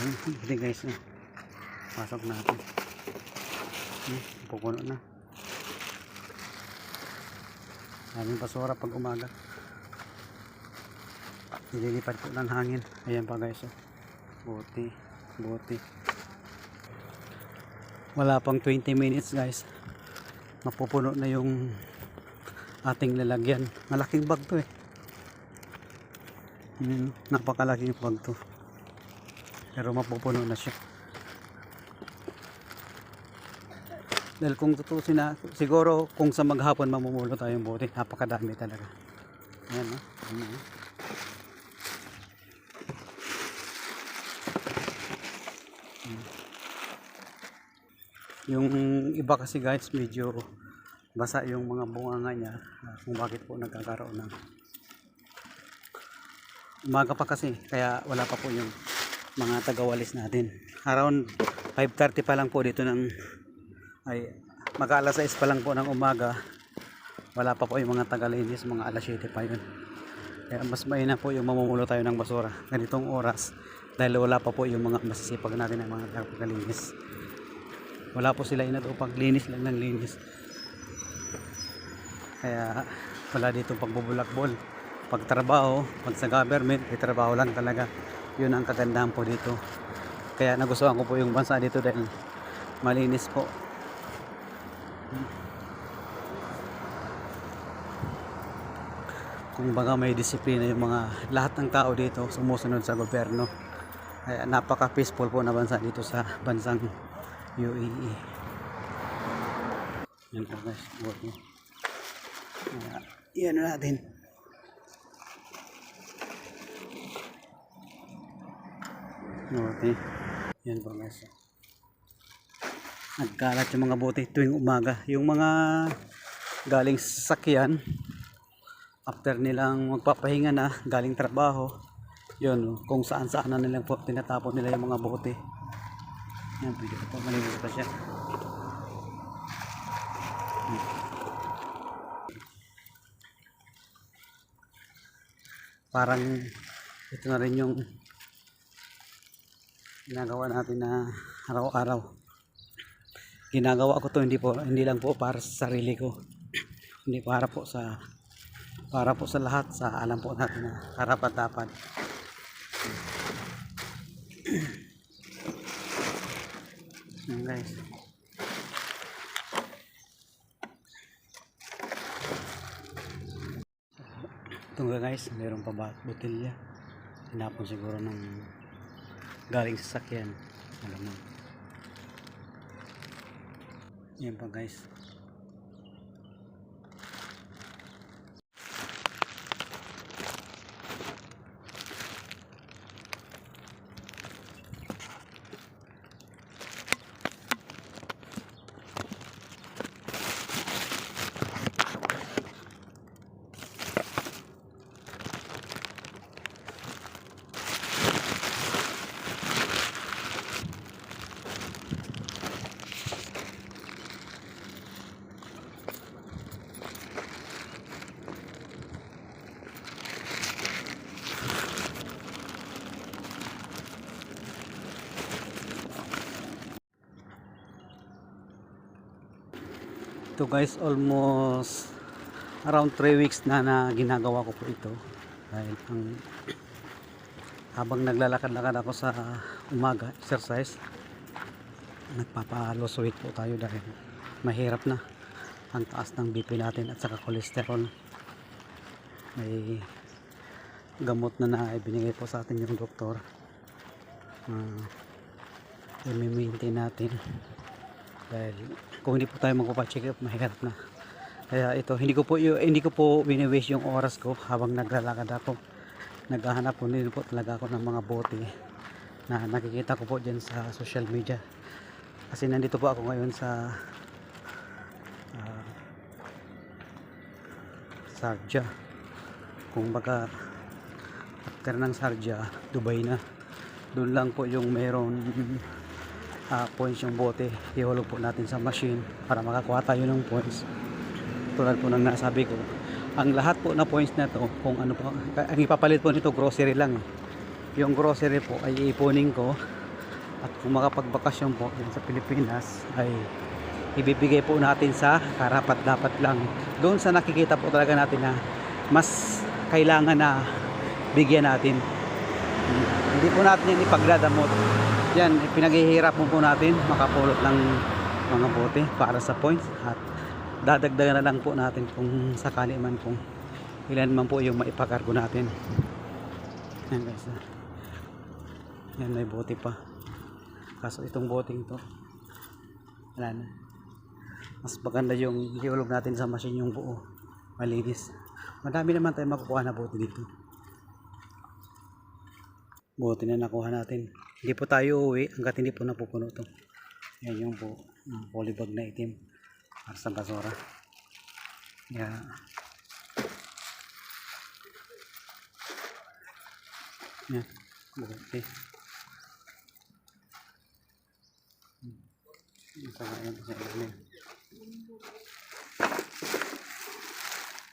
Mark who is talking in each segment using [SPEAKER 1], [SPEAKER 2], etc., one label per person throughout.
[SPEAKER 1] Hindi guys, pasok natin. Pupuno na. Daming basura pag umaga. Nililipad po ng hangin. Ayan pa guys, buti. Wala pang 20 minutes guys, mapupuno na yung ating lalagyan. Malaking bag to napakalaking bag to, pero mapupuno na siya. Dahil kung tutusin na, siguro kung sa maghapon mamumulo tayong bote, napakadami talaga. Ayan, yung iba kasi guys, medyo basa yung mga bunganga niya, kung bakit po nagkakaroon ng umaga pa kasi, kaya wala pa po yung mga tagawalis natin. Around 5:30 pa lang po dito mag-alas 6 pa lang po ng umaga, wala pa po yung mga tagalinis, mga alas 7 pa yun. Kaya mas maina po yung mamumulo tayo ng basura ganitong oras, dahil wala pa po yung mga masisipag natin ng mga tagalinis. Wala po sila inatupag, linis lang ng linis. Kaya wala dito pagbubulakbol, pagtrabaho, pag sa government, trabaho lang talaga. Yun ang kagandahan po dito. Kaya nagustuhan ko po yung bansa dito dahil malinis po. Kung baga may disiplina yung mga lahat ng tao dito, sumusunod sa gobyerno. Kaya napaka peaceful po na bansa dito sa bansang UAE. Yan po guys, yan natin. Okay. Yan po guys, nagkalat yung mga bote tuwing umaga. Yung mga galing sasakyan, after nilang magpapahinga na, galing trabaho, yun, kung saan na nilang po tinatapon nila yung mga bote. Yan, pwede po, malinis pa siya. Parang ito na rin yung ginagawa natin na araw-araw. Ginagawa ko to, hindi lang po para sa sarili ko, hindi para po sa lahat, sa alam po natin na karapat-dapat. Yan guys, ito nga guys, mayroon pa ba botelya, tinapon siguro ng galing sa sasakyan, alam mo. Yan pa guys. Ito guys, almost around 3 weeks na ginagawa ko po ito, dahil habang naglalakad-lakad ako sa umaga, exercise, nagpapa-lose weight po tayo dahil mahirap na ang taas ng BP natin at saka cholesterol. May gamot na ibinigay po sa atin yung doktor, i-maintain natin, dahil kung hindi po tayo magpapa-check up, mahirap na. Kaya ito, hindi ko po bini-waste yung oras ko habang naglalakad ako. Naghahanap po din po talaga ako ng mga bote na nakikita ko po dyan sa social media. Kasi nandito po ako ngayon sa Sharjah. Kung baga after ng Sharjah, Dubai na. Doon lang po yung meron points yung bote. Ihulog po natin sa machine para makakuha tayo ng points. Tulad po ng nasabi ko, ang lahat po na points na to, kung ano po, ang ipapalit po nito grocery lang. Yung grocery po ay iipunin ko At kung makapagbakasyon po yan sa Pilipinas ay ibibigay po natin sa karapat dapat lang. Doon sa nakikita po talaga natin na mas kailangan na bigyan natin. Hindi po natin yan ipagdadamot. Yan, pinaghihirapan po natin makapulot ng mga bote para sa points, at dadagdagan na lang po natin kung sakali man kung ilan man po yung maipakargo natin. Yan guys, yan may bote pa, kaso itong boting to wala na. Mas maganda yung iulog natin sa machine yung buo, malinis. Madami naman tayo makukuha na bote dito. Bote na nakuha natin, hindi po tayo uuwi hanggat hindi po napupuno to. Yan yung po polybag na itim para sa basura. Yeah. Yan, bote.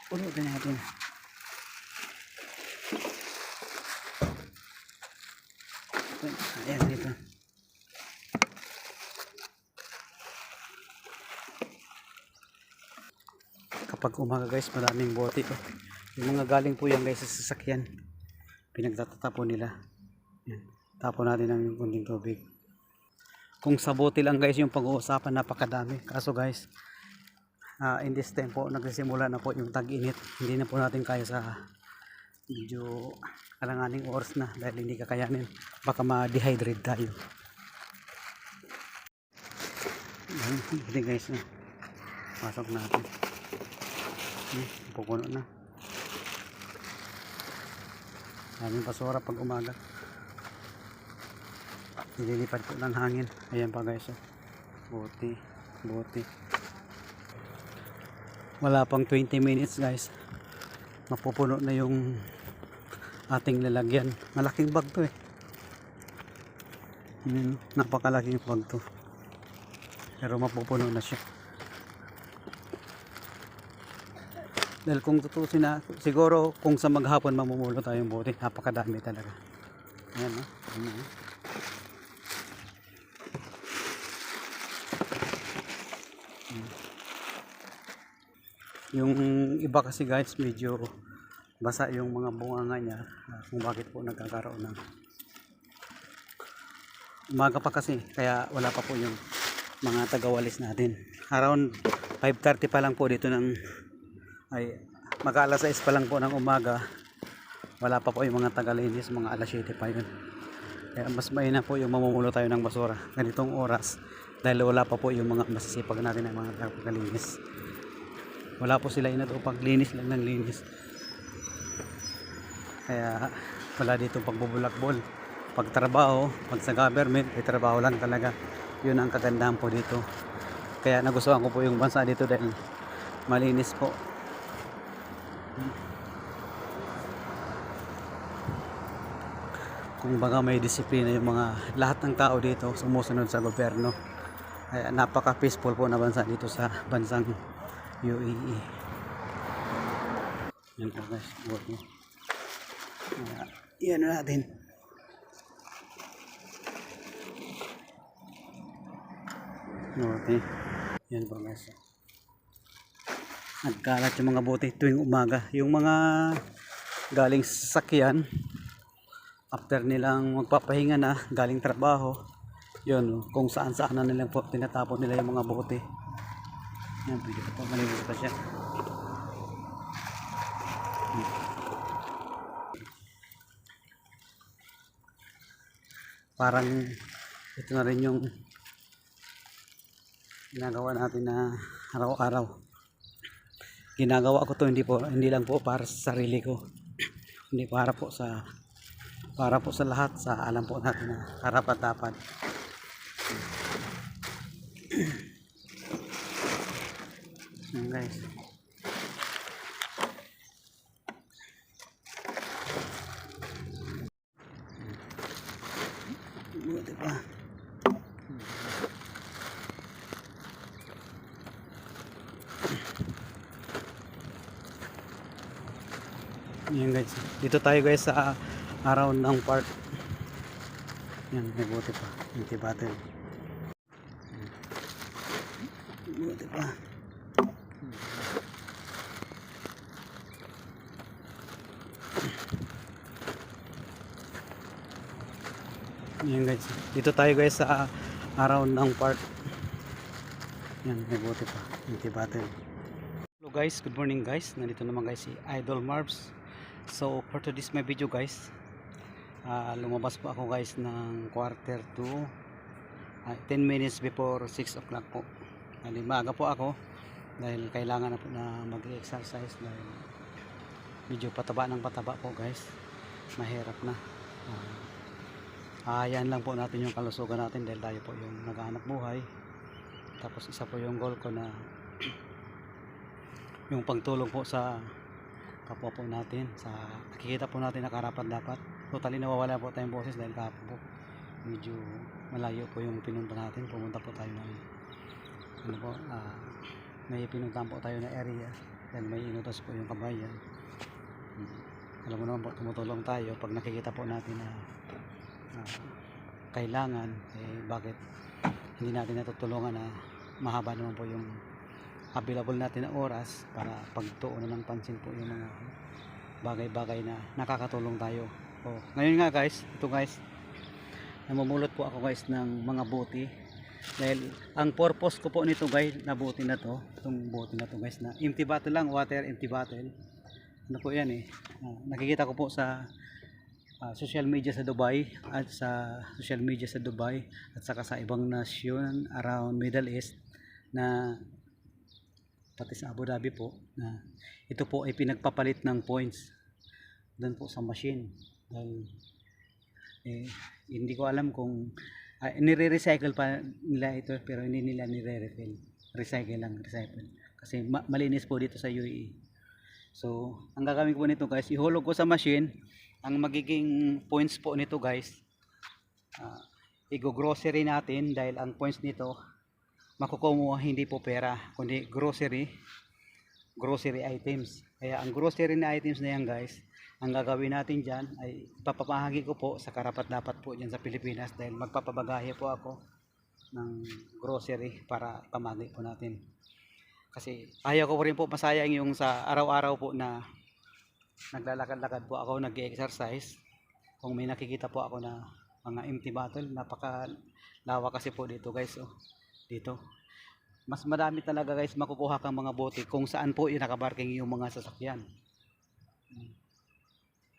[SPEAKER 1] Puno din natin. Ayan dito. Kapag umaga guys, maraming bote. Yung mga galing po yan guys sa sasakyan, pinagtatapon nila. Yan. Tapon natin ng kunting tubig. Kung sa bote lang guys yung pag-uusapan, napakadami. Kaso guys, in this time po nagsisimula na po yung tag-init. Hindi na po natin kaya sa medyo alanganing oras na, dahil hindi kakayanin, baka ma-dehydrate tayo. Hindi guys, pasok natin. Pupuno na. Daming basura pag umaga, nililipad po ng hangin. Ayan pa guys, bote, bote. Wala pang 20 minutes guys, mapupuno na yung ating lalagyan. Malaking bag to napakalaking bag to, pero mapupuno na siya. Dahil kung tutusin na, siguro kung sa maghapon mamumulo tayong bote, napakadami talaga. Ayan, no? Yung iba kasi guys, medyo basa yung mga bunganga niya, kung bakit po nagkakaroon ng umaga pa kasi, kaya wala pa po yung mga tagawalis natin. Around 5:30 pa lang po dito ay mag-alas 6 pa lang po ng umaga, wala pa po yung mga tagalinis, mga alas 7 pa yun. Kaya mas maina po yung mamumulo tayo ng basura ganitong oras, dahil wala pa po yung mga masisipag natin ng mga tagalinis. Wala po sila inatupag, linis lang ng linis. Kaya wala dito pagbubulakbol. Pag trabaho, pag sa government, ay trabaho lang talaga. Yun ang kagandahan po dito. Kaya nagustuhan ko po yung bansa dito dahil malinis po. Kung baga may disiplina yung mga lahat ng tao dito, sumusunod sa gobyerno. Kaya napaka peaceful po na bansa dito sa bansang UAE. Yan po guys, yan na natin. Okay. Yan po guys, nagkalat yung mga bote tuwing umaga. Yung mga galing sasakyan, after nilang magpapahinga na galing trabaho, yun, kung saan na nilang po tinatapon nila yung mga bote. Yan, pwede pa, malinis pa siya. Parang ito na rin yung ginagawa natin na araw-araw. Ginagawa ko to, hindi lang po para sa sarili ko, hindi para po sa lahat, sa alam po natin na karapat-dapat. Yan guys, buti pa. Yan guys, dito tayo guys sa araw ng park. Yan, may buti pa. Empty bottle. Buti pa. Yan guys. Dito tayo guys sa around ng park. Yan, may buti pa. Empty bottle. Hello guys, good morning guys. Nandito naman guys si Idol Marbs. So for today's my video guys, lumabas po ako guys ng quarter to 10 minutes before 6 o'clock po. Maaga po ako dahil kailangan na po na mag-exercise dahil medyo pataba ng pataba po guys. Mahirap na. Ayan lang po natin yung kalusugan natin dahil tayo po yung naghahanap buhay. Tapos isa po yung goal ko na yung pagtulong po sa kapwa po natin, sa nakikita po natin na karapat dapat. Totally nawawala po tayong boses dahil kapwa po medyo malayo po yung pinunta natin. Pumunta po tayo ng may pinuntahan po tayo na area dahil may inutos po yung kabayan. Alam mo naman po, tumutulong tayo pag nakikita po natin na kailangan, bakit hindi natin natutulungan na mahaba naman po yung available natin na oras para pagtuunan ng pansin po yung mga bagay-bagay na nakakatulong tayo. Ngayon nga guys, ito guys, namumulot po ako guys ng mga buti dahil ang purpose ko po nito guys na buti na to, itong buti na to guys, na empty bottle lang, water empty bottle. Ano po yan nakikita ko po sa social media sa Dubai at sa social media sa Dubai at saka sa ibang nasyon around Middle East na pati sa Abu Dhabi po, na ito po ay pinagpapalit ng points doon po sa machine dahil hindi ko alam kung nire-recycle pa nila ito pero hindi nila nire-refill, recycle lang, recycle kasi malinis po dito sa UAE. So ang gagawin ko nito guys, ihulog ko sa machine. Ang magiging points po nito guys, i-grocery natin dahil ang points nito makukuha hindi po pera kundi grocery items. Kaya ang grocery na items na yan guys, ang gagawin natin dyan ay papapahagi ko po sa karapat dapat po dyan sa Pilipinas dahil magpapabagahe po ako ng grocery para pamagi po natin. Kasi ayaw ko rin po masayang yung sa araw-araw po na naglalakad-lakad po ako, nag-exercise. Kung may nakikita po ako na mga empty bottle, napakalawa kasi po dito guys. Dito mas madami talaga guys makukuha kang mga bote kung saan po yung nakabarking yung mga sasakyan.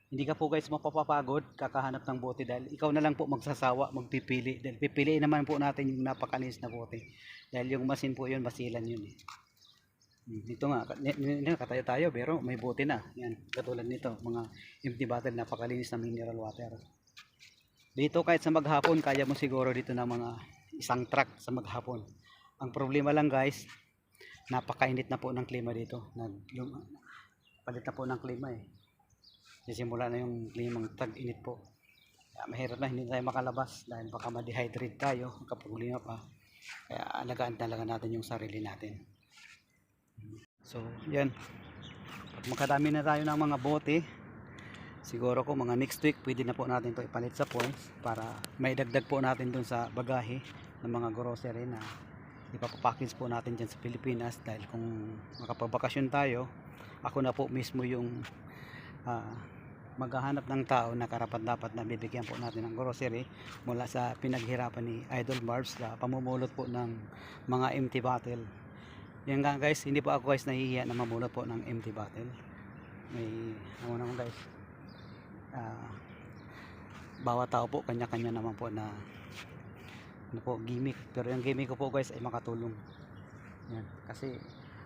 [SPEAKER 1] Hindi ka po guys mapapapagod kakahanap ng bote dahil ikaw na lang po magsasawa, magpipili dahil pipiliin naman po natin yung napakalinis na bote dahil yung machine po yun, masilan yun dito nga katayo tayo pero may bote na yan, katulad nito mga empty bottle, napakalinis na mineral water. Dito kahit sa maghapon kaya mo siguro dito na mga isang truck sa maghapon. Ang problema lang guys, napakainit na po ng klima dito. Palit na po ng klima Sisimula na yung klimang tag-init po. Kaya mahirap na, hindi tayo makalabas dahil baka ma-dehydrate tayo kapag problema pa. Kaya alagaan talaga natin yung sarili natin. So yan, pag makadami na tayo ng mga bote, siguro ko mga next week pwede na po natin to ipalit sa points para may dagdag po natin dun sa bagahe ng mga grocery na ipapapackage po natin dyan sa Pilipinas dahil kung makapagbakasyon tayo, ako na po mismo yung maghahanap ng tao na karapat dapat na bibigyan po natin ng grocery mula sa pinaghirapan ni Idol Marbs sa pamumulot po ng mga empty bottle. Yan nga guys, hindi po ako guys nahihiya na mamulot po ng empty bottle. May naman guys, bawat tao po kanya-kanya naman po na gimmick, pero yung gimmick ko po guys ay makatulong yan, kasi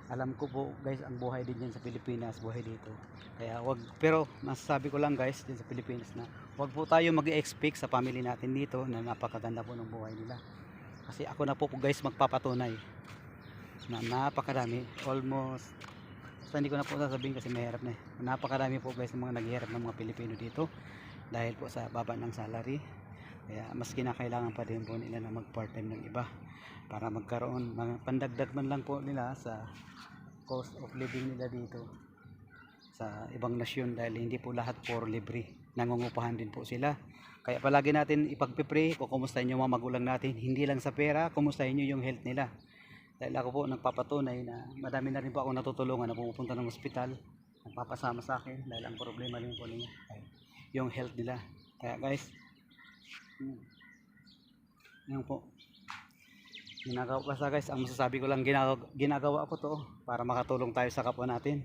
[SPEAKER 1] alam ko po guys ang buhay din dyan sa Pilipinas, buhay dito, kaya pero masasabi ko lang guys dyan sa Pilipinas na wag po tayo mag-expect sa family natin dito na napakaganda po ng buhay nila, kasi ako na po guys magpapatunay na napakadami, almost basta hindi ko na po sasabihin kasi mahirap na napakadami po guys ng mga naghihirap ng mga Pilipino dito dahil po sa baba ng salary. Kaya mas kinakailangan pa din po nila na mag part time ng iba para magkaroon pandagdag man lang po nila sa cost of living nila dito sa ibang nasyon dahil hindi po lahat for libre, nangungupahan din po sila Kaya palagi natin ipagpipray kung kumustahin yung mga magulang natin. Hindi lang sa pera, kumustahin nyo yung health nila. Dahil ako po nagpapatunay na madami na rin po ako natutulungan na pumupunta ng ospital. Nagpapasama sa akin dahil ang problema rin po ninyo ay yung health nila. Kaya guys, yun po. Ginagawa basta guys, ang masasabi ko lang ginagawa ko to para makatulong tayo sa kapwa natin.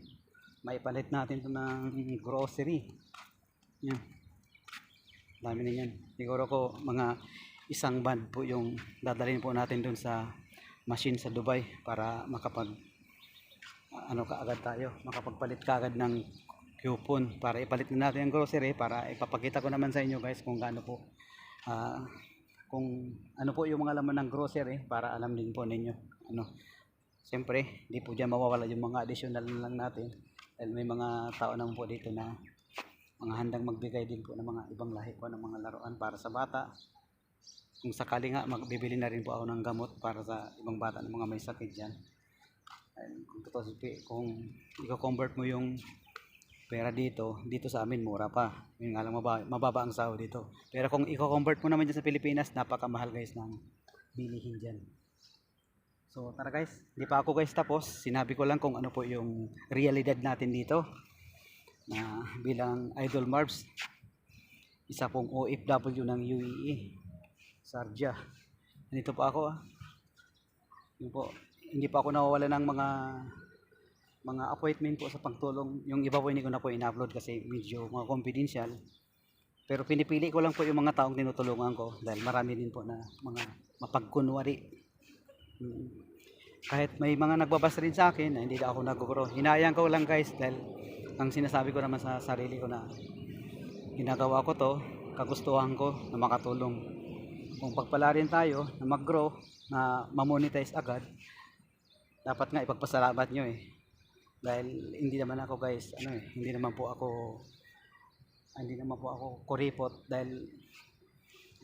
[SPEAKER 1] Maipalit natin to ng grocery. Yan. Dami na yan. Siguro ko mga isang band po yung dadalhin po natin dun sa machine sa Dubai para makapag kaagad tayo, makapagpalit kaagad ng coupon para ipalit na natin ang grocery, para ipapakita ko naman sa inyo guys kung gaano po kung ano po yung mga laman ng grocery para alam din po ninyo. Siyempre, hindi po dyan mawawala yung mga additional lang natin dahil may mga tao naman po dito na mga handang magbigay din po ng mga ibang lahi po ng mga laruan para sa bata. Kung sakali nga, magbibili na rin po ako ng gamot para sa ibang bata ng mga may sakit dyan. Kung i-convert mo yung pera dito sa amin mura pa. Yung nga lang mababa ang sahod dito. Pero kung i-convert mo naman dyan sa Pilipinas, napakamahal guys ng bilihin dyan. So tara guys, hindi pa ako guys tapos. Sinabi ko lang kung ano po yung realidad natin dito na bilang Idol Marbs, isa pong OFW ng UAE, Sharjah. Nandito pa ako Yun po, hindi pa ako nawawala ng mga appointment po sa pagtulong. Yung iba po hindi ko na po in-upload kasi medyo mga confidential. Pero pinipili ko lang po yung mga taong tinutulungan ko dahil marami din po na mga mapagkunwari. Kahit may mga nagbabas rin sa akin na hindi na ako nag-grow. Hinayang ko lang guys dahil ang sinasabi ko naman sa sarili ko na ginagawa ko to, kagustuhan ko na makatulong. Kung pagpala rin tayo na mag-grow, na ma-monetize agad, dapat nga ipagpasalamat nyo dahil hindi naman ako guys hindi naman po ako kuripot dahil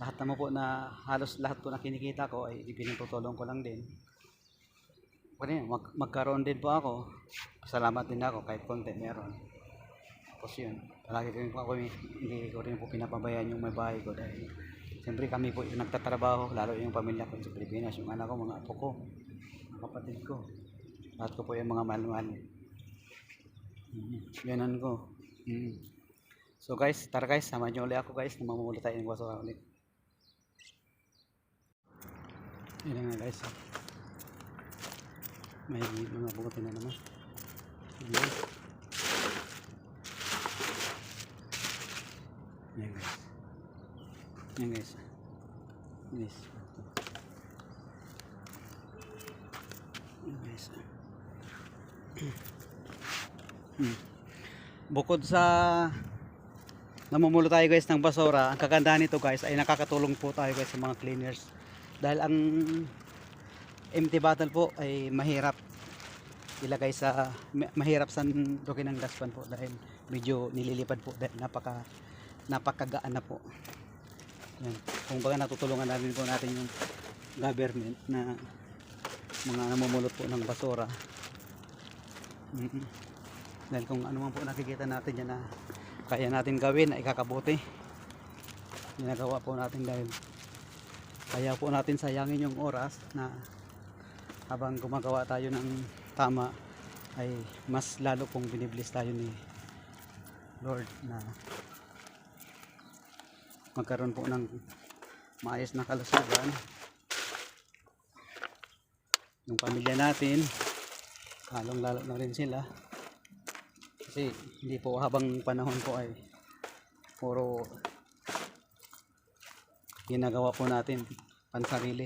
[SPEAKER 1] lahat naman po na halos lahat po na kinikita ko ay ipinutulong ko lang din. Magkaroon din po ako, salamat din ako kahit konti meron. Tapos yun, palagi ko rin po hindi ko rin po pinapabayaan yung may bahay ko dahil siyempre kami po yung nagtatrabaho, lalo yung pamilya ko sa Pilipinas, yung anak ko, mga apo ko, mga kapatid ko, lahat ko po yung mga mahal-mahal. Ganon ko. So guys, tara guys, samahan nyo ulit ako guys, na mamumuli tayo ng basura ulit. Yan nga guys, may mga buti na naman. Yan. Yan guys. Yan guys. Yes. Yan guys. Bukod sa namumulo tayo guys ng basura, ang kagandahan nito guys ay nakakatulong po tayo guys sa mga cleaners. Dahil ang empty bottle po ay mahirap ilagay mahirap sandukin ng daspan po dahil medyo nililipad po dahil napakagaan na po. Yan. Kung baga natutulungan natin po natin yung government na mga namumulot po ng basura. Dahil kung ano man po nakikita natin yan na kaya natin gawin na ikakabuti, ginagawa po natin dahil kaya po natin sayangin yung oras na habang gumagawa tayo ng tama ay mas lalo pong binibless tayo ni Lord na magkaroon po ng maayos na kalusugan yung pamilya natin, lalong lalo na rin sila kasi hindi po habang panahon po ay puro ginagawa po natin pansarili.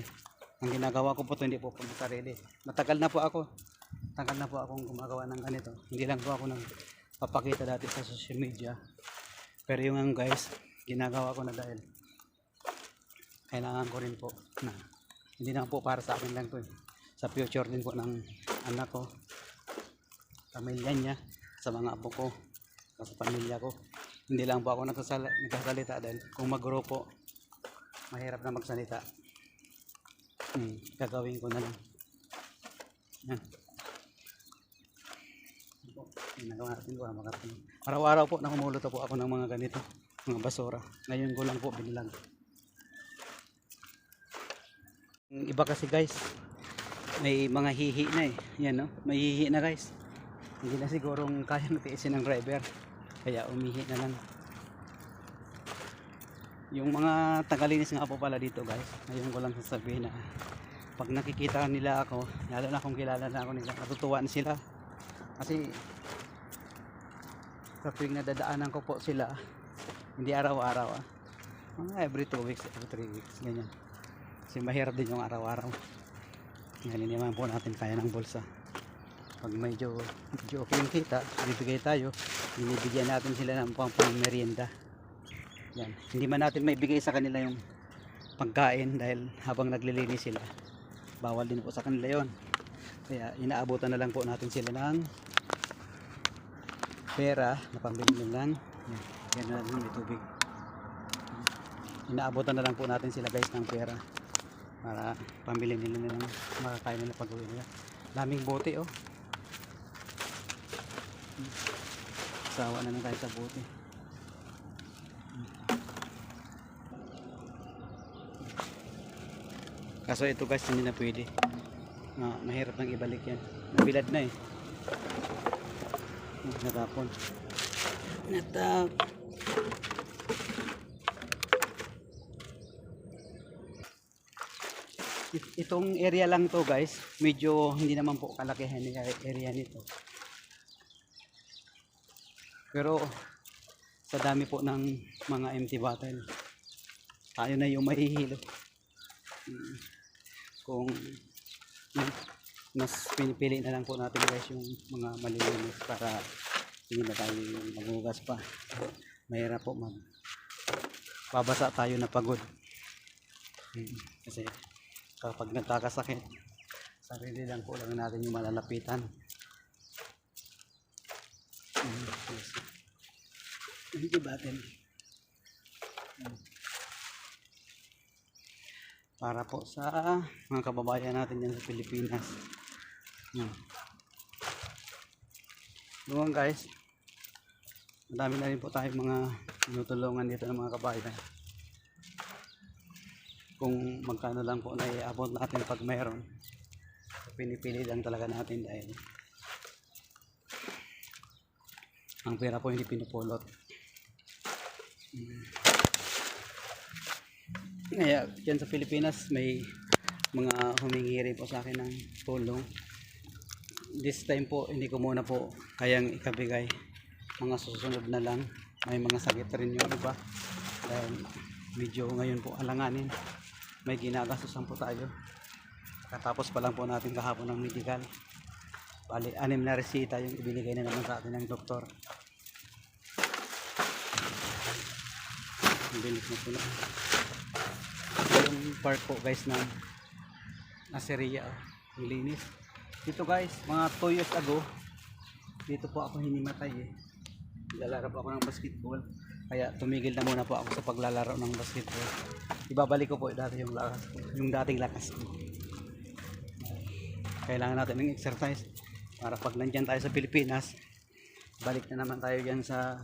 [SPEAKER 1] Ang ginagawa ko po ito hindi po pansarili. Matagal na po akong gumagawa ng ganito. Hindi lang po ako nang papakita dati sa social media, pero yung guys ginagawa ko na dahil kailangan ko rin po na hindi lang po para sa akin lang to sa future din po ng anak ko, pamilya niya, sa mga apo ko, sa pamilya ko. Hindi lang po ako nagsasalita dahil kung mag-grow po mahirap na magsalita. Gagawin ko na lang yan. Ginagawa natin po araw-araw po, namumuluto po ako ng mga ganito mga basura. Ngayon ko lang po binilang. Yung iba kasi guys, may mga hihi na eh. Yan no, may hihi na guys. Hindi na sigurong kayang tiisin ng driver. Kaya umihi na lang. Yung mga tagalinis nga po pala dito guys, ngayon ko lang sasabihin na pag nakikita nila ako, lalo na kung kilala na ako nila, natutuwan sila. Kasi sa tuwing nadadaanan ko po sila, hindi araw-araw mga every 2 weeks, every 3 weeks, ganyan. Kasi mahirap din yung araw-araw. Ngayon naman po natin kaya ng bulsa. Pag medyo okay yung kita, bibigay tayo, binibigyan natin sila ng pang merienda. Yan. Hindi man natin maibigay sa kanila yung pagkain dahil habang naglilinis sila, bawal din po sa kanila yon. Kaya inaabutan na lang po natin sila ng pera na pambili nilang. Yan na lang, may tubig. Inaabutan na lang po natin sila guys ng pera para pambili nila ng makakain nila pag-uwi nila. Daming bote oh. Sawa na lang tayo sa bote. Kaso ito guys hindi na pwede. Mahirap nang ibalik yan. Nabilad na eh. Natapon. Itong area lang to guys, medyo hindi naman po kalakihan yung area nito. Pero sa dami po ng mga empty bottle, tayo na yung mahihilo. Kung mas pinipili na lang po natin guys yung mga malilinis para hindi na tayo maghugas pa. Mahirap po pabasa tayo na pagod. Kasi kapag nagkakasakit, sarili lang po lang natin yung malalapitan. Hindi batin. Para po sa mga kababayan natin dyan sa Pilipinas. Doon guys, madami na rin po tayong mga tinutulungan dito ng mga kababayan. Kung magkano lang po naiabot natin pag mayroon, pinipili lang talaga natin dahil ang pera po hindi pinupulot. Kaya dyan sa Pilipinas may mga humingi rin po sa akin ng tulong. This time po hindi ko muna po kayang ikabigay, mga susunod na lang. May mga sakit rin yung iba dahil medyo ngayon po alanganin, may ginagastusan po tayo. Katapos pa lang po natin kahapon ng medical, bali 6 na resita yung ibinigay na naman sa atin ng doktor. Bilis na po na yung park po guys ng Naseria, yung linis dito guys. Mga 2 years ago dito po ako hinimatay eh. Lalaro po ako ng basketball, kaya tumigil na muna po ako sa paglalaro ng basketball. Ibabalik ko po dati yung lakas ko, yung dating lakas ko. Kailangan natin ng exercise para pag nandyan tayo sa Pilipinas, balik na naman tayo dyan sa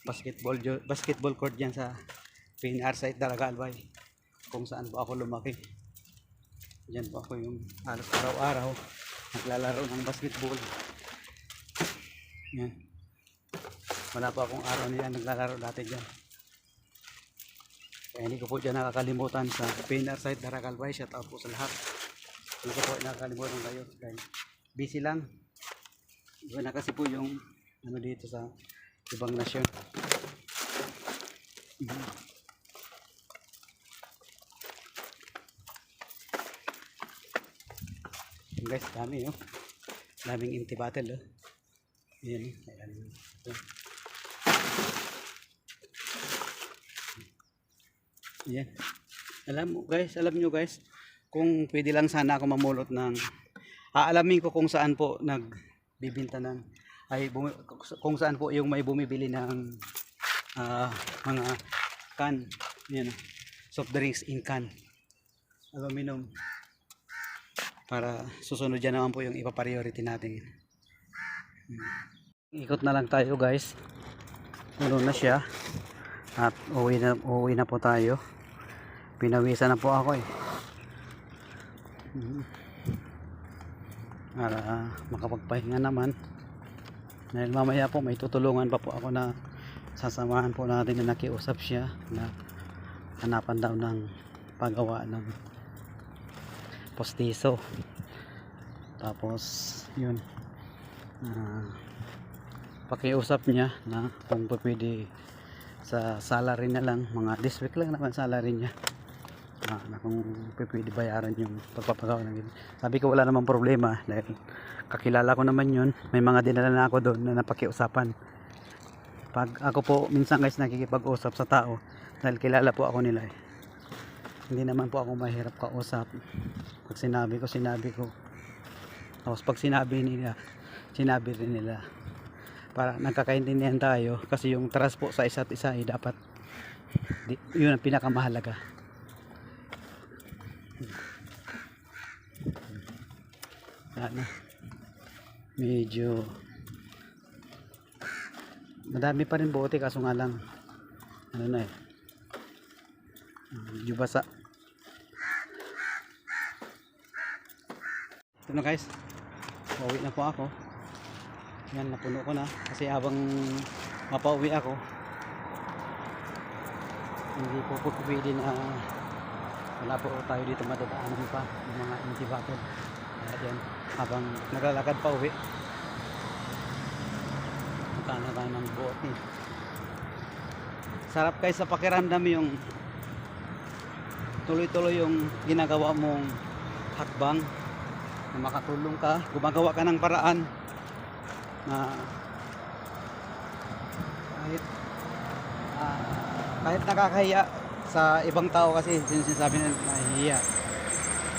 [SPEAKER 1] basketball court dyan sa PNR site Daraga Albay, kung saan po ako lumaki. Dyan po ako yung halos araw-araw naglalaro ng basketball. Yan. Wala pa akong araw nila naglalaro dati dyan. Kaya hindi ko po dyan nakakalimutan sa PNR site Daraga Albay. Shout out po sa lahat. Hindi ko po nakakalimutan kayo dahil busy lang. Iba na kasi po yung ano dito sa ibang nasyon. Guys, dami oh. Daming empty bottle oh. Yan oh. Yan. Alam nyo guys, kung pwede lang sana ako mamulot ng aalamin ko kung saan po nagbibinta ng kung saan po yung may bumibili ng mga can, yan, soft drinks in can, aluminum, para susunod dyan naman po yung ipa-priority natin. Ikot na lang tayo guys, puno na siya. At uwi na po tayo. Pinawisan na po ako eh. Para makapagpahinga naman. Dahil mamaya po may tutulungan pa po ako na sasamahan po natin na nakiusap siya na hanapan daw ng paggawa ng postiso. Tapos yun, pakiusap niya na kung pwede sa salary na lang, mga this week lang naman salary niya, na kung pwede bayaran yung pagpapagawa ng ganyan. Sabi ko wala namang problema dahil kakilala ko naman yun, may mga dinala na ako doon na napakiusapan. Pag ako po minsan guys nakikipag-usap sa tao dahil kilala po ako nila eh. Hindi naman po ako mahirap kausap. Pag sinabi ko. Tapos pag sinabi nila, sinabi rin nila. Para nagkakaintindihan tayo kasi yung trust po sa isa't isa ay dapat yun ang pinakamahalaga. Ano, medyo madami pa rin bote kaso nga lang ano na eh, medyo basa. Ito na guys, pauwi na po ako. Yan, napuno ko na kasi habang mapauwi ako hindi po pwede na wala po tayo dito madadaanan pa yung mga empty bottle. Yan, habang naglalakad pa uwi magkana tayo ng buot eh. Sarap guys sa pakiramdam yung tuloy-tuloy yung ginagawa mong hakbang na makatulong ka, gumagawa ka ng paraan na kahit nakakahiya sa ibang tao kasi sinasabi na nahihiya.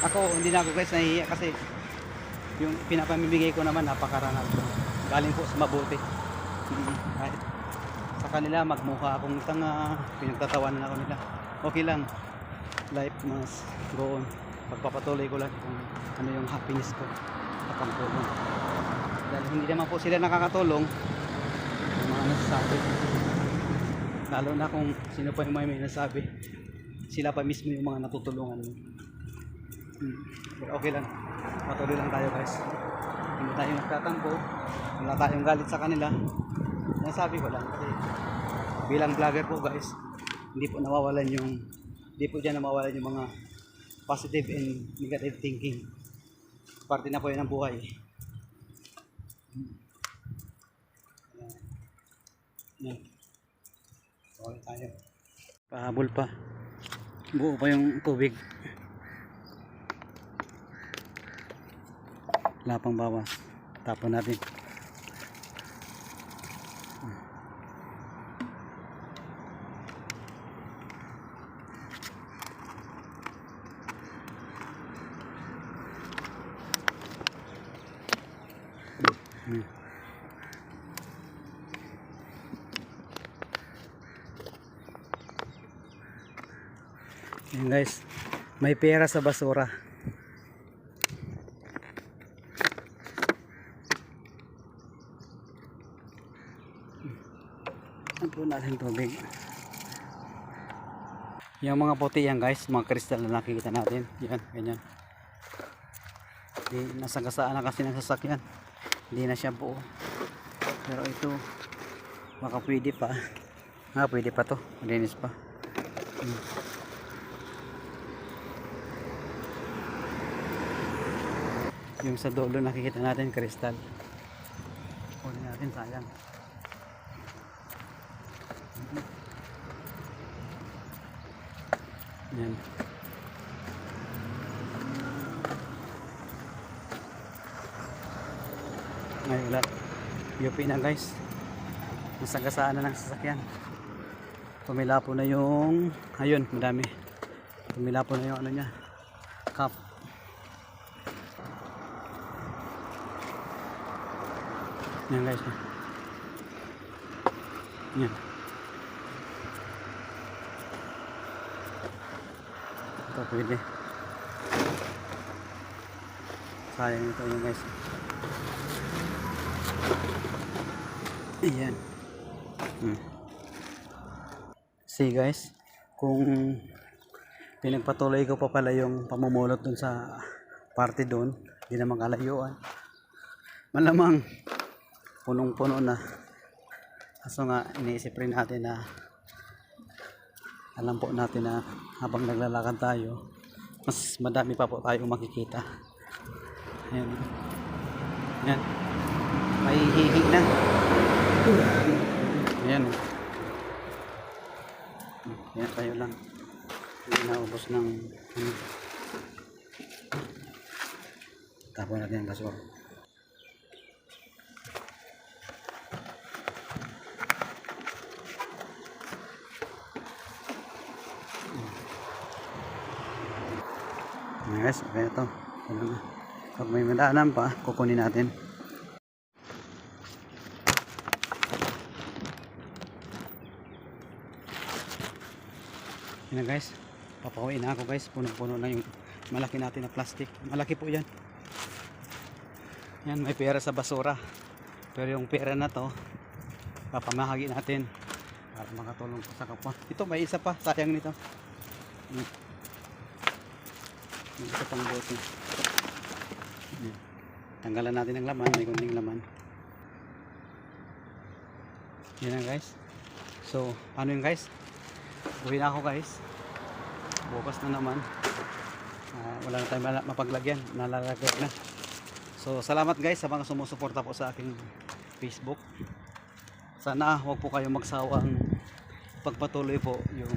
[SPEAKER 1] Ako hindi na ako guys nahihiya kasi yung pinapamimigay ko naman napakarangal ko, galing po sa mabuti. Kahit sa kanila magmukha akong tanga, pinagtatawanan ako nila, okay lang, life must go on. Pagpapatuloy ko lang kung ano yung happiness ko at ang tulong. Dahil hindi naman po sila nakakatulong yung mga nasasabi, lalo na kung sino pa yung may nasabi, sila pa mismo yung mga natutulungan mo. Okay lang, patuloy lang tayo guys, hindi tayo nagtatampo, wala tayong galit sa kanila. Nasabi ko lang kasi bilang vlogger po guys, hindi po dyan nawawalan yung mga positive and negative thinking. Parte na po yun ng buhay. Yan. Okay tayo. Pahabol pa. Buo pa yung tubig. Wala pang bawas. Tapon natin. Ayan guys, may pera sa basura. Ito natin tubig. Yung mga puti yan guys, mga kristal na nakikita natin. Yan, ganyan. Nasagasaan na kasi ng sasakyan. Hindi na siya buo. Pero ito, baka pwede pa. Pwede pa to. Malinis pa. Yung sa dulo nakikita natin kristal. Kunin natin, sayang. Yan. Ngayon wala. UP na guys. Nasagasaan na ng sasakyan. Pumilapo na yung ayun, madami. Pumilapo na yung ano niya, cup. Yan guys. Yan. Ito pwede. Sayang ito yung guys. Ayan. See guys, kung pinagpatuloy ko pa pala yung pamumulot dun sa party dun, hindi na makalayuan. Malamang punong-puno na. Kaso nga iniisip rin natin na alam po natin na habang naglalakad tayo, mas madami pa po tayong makikita. Ayan. Ayan. May hihig na. Ayan. Ayan tayo lang. Hindi naubos ng tapon natin ang gasol. Yes, okay ito. Pag may madaanan pa, kukunin natin. Yan guys, papauwi na ako guys. Puno-puno na yung malaki natin na plastic. Malaki po yan. Yan, may pera sa basura. Pero yung pera na to, papamahagi natin para makatulong po sa kapwa. Ito, may isa pa. Sayang nito. May isa pang bote. Tanggalan natin ang laman. May kunting laman. Yan na guys. So, ano yun guys? Uwi na ako guys. Bukas na naman. Wala na tayong mapaglagyan. Nalalagay na. So salamat guys sa mga sumusuporta po sa aking Facebook. Sana huwag po kayong magsawang pagpatuloy po yung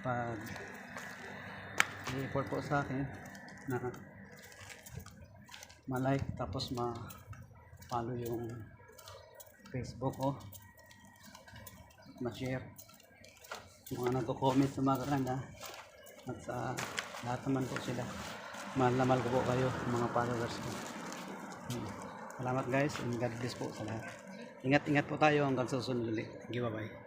[SPEAKER 1] pag-report po sa akin na ma-like tapos ma-follow yung Facebook ko. Ma-share. Mga nagko-comment sa mga kakanda at sa lahat naman po sila. Mahal na mahal ko po kayo mga followers ko. Salamat guys and God bless po sa lahat. Ingat-ingat po tayo hanggang susunod ulit. Thank you, bye bye.